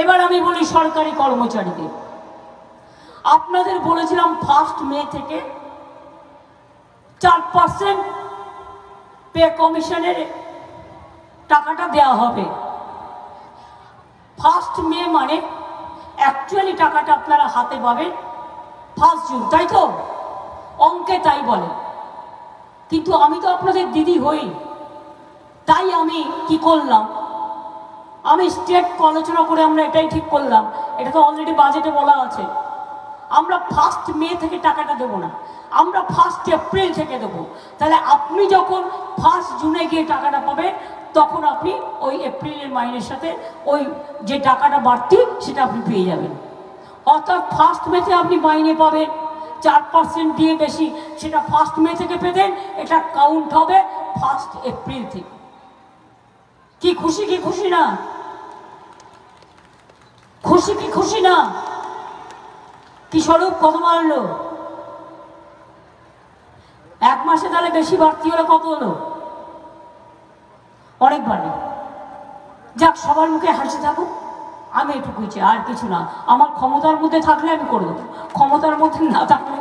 এবার আমি বলি সরকারি কর্মচারীদের, আপনাদের বলেছিলাম 1 মে থেকে 4% পে কমিশনের টাকাটা দেওয়া হবে। 1 মে মানে অ্যাকচুয়ালি টাকাটা আপনারা হাতে পাবেন 1 জুন, তাই তো? অঙ্কে তাই বলে, কিন্তু আমি তো আপনাদের দিদি হই, তাই আমি কি করলাম, আমি স্টেট আলোচনা করে আমরা এটাই ঠিক করলাম, এটা তো অলরেডি বাজেটে বলা আছে, আমরা 1 মে থেকে টাকাটা দেবো না, আমরা 1 এপ্রিল থেকে দেবো। তাহলে আপনি যখন 1 জুনে গিয়ে টাকাটা পাবেন, তখন আপনি ওই এপ্রিলের মাইনের সাথে ওই যে টাকাটা বাড়তি সেটা আপনি পেয়ে যাবেন। অর্থাৎ 1 মেতে আপনি মাইনে পাবেন 4% দিয়ে বেশি, সেটা 1 মে থেকে পেতেন, এটা কাউন্ট হবে 1 এপ্রিল থেকে। কি খুশি কি খুশি না? খুশি কি খুশি না? কি স্বরূপ কত বাড়লো? 1 মাসে তাহলে বেশি বাড়তি হলে কত হলো? অনেক বাড়লো। যাক, সবার মুখে হাসি থাকুক, আমি এটুকুই চাই, আর কিছু না। আমার ক্ষমতার মধ্যে থাকলে আমি করে দেবো, ক্ষমতার মধ্যে না থাকলে